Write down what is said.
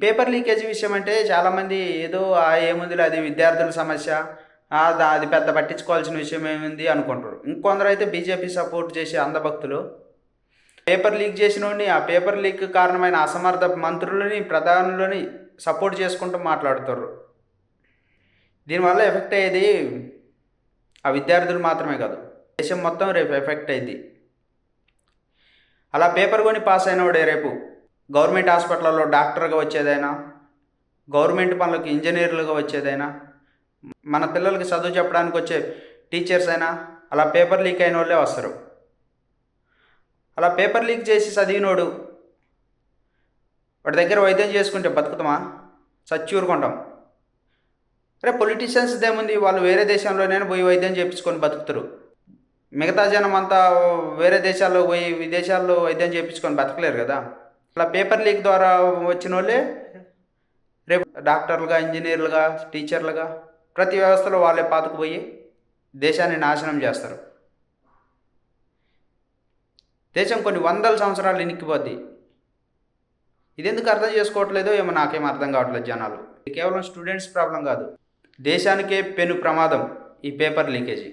Paper leakage విషయం అంటే చాలామంది ఏదో ఏముందిలే అది విద్యార్థుల సమస్య, అది పెద్ద పట్టించుకోవాల్సిన విషయం ఏముంది అనుకుంటారు. ఇంకొందరు అయితే బీజేపీ సపోర్ట్ చేసే అంధభక్తులు పేపర్ లీక్ చేసినోడిని, ఆ పేపర్ లీక్ కారణమైన అసమర్థ మంత్రులని, ప్రధానులని సపోర్ట్ చేసుకుంటూ మాట్లాడుతారు. దీనివల్ల ఎఫెక్ట్ అయ్యేది ఆ విద్యార్థులు మాత్రమే కాదు, దేశం మొత్తం రేపు ఎఫెక్ట్ అయింది. అలా పేపర్ కొని పాస్ అయినవాడే రేపు గవర్నమెంట్ హాస్పిటల్లో డాక్టర్గా వచ్చేదైనా, గవర్నమెంట్ పనులకు ఇంజనీర్లుగా వచ్చేదైనా, మన పిల్లలకి చదువు చెప్పడానికి వచ్చే టీచర్స్ అయినా అలా పేపర్ లీక్ అయిన వాళ్ళే వస్తారు. అలా పేపర్ లీక్ చేసి చదివినోడు వాడి దగ్గర వైద్యం చేసుకుంటే బతుకుతామా? చచ్చి ఊరుకుంటాం. రేపు పొలిటీషియన్స్ దేముంది, వాళ్ళు వేరే దేశంలోనైనా పోయి వైద్యం చేయించుకొని బతుకుతారు. మిగతా జనం అంతా వేరే దేశాల్లో పోయి విదేశాల్లో వైద్యం చేయించుకొని బతకలేరు కదా. అలా పేపర్ లీక్ ద్వారా వచ్చిన వాళ్ళే రేపు డాక్టర్లుగా, ఇంజనీర్లుగా, టీచర్లుగా ప్రతి వ్యవస్థలో వాళ్ళే పాతుకుపోయి దేశాన్ని నాశనం చేస్తారు. దేశం కొన్ని వందల సంవత్సరాలు ఇనిక్కిపోద్ది. ఇది ఎందుకు అర్థం చేసుకోవట్లేదో ఏమో నాకేం అర్థం కావట్లేదు జనాలు. ఇది కేవలం స్టూడెంట్స్ ప్రాబ్లం కాదు, దేశానికే పెను ప్రమాదం ఈ పేపర్ లీకేజీ.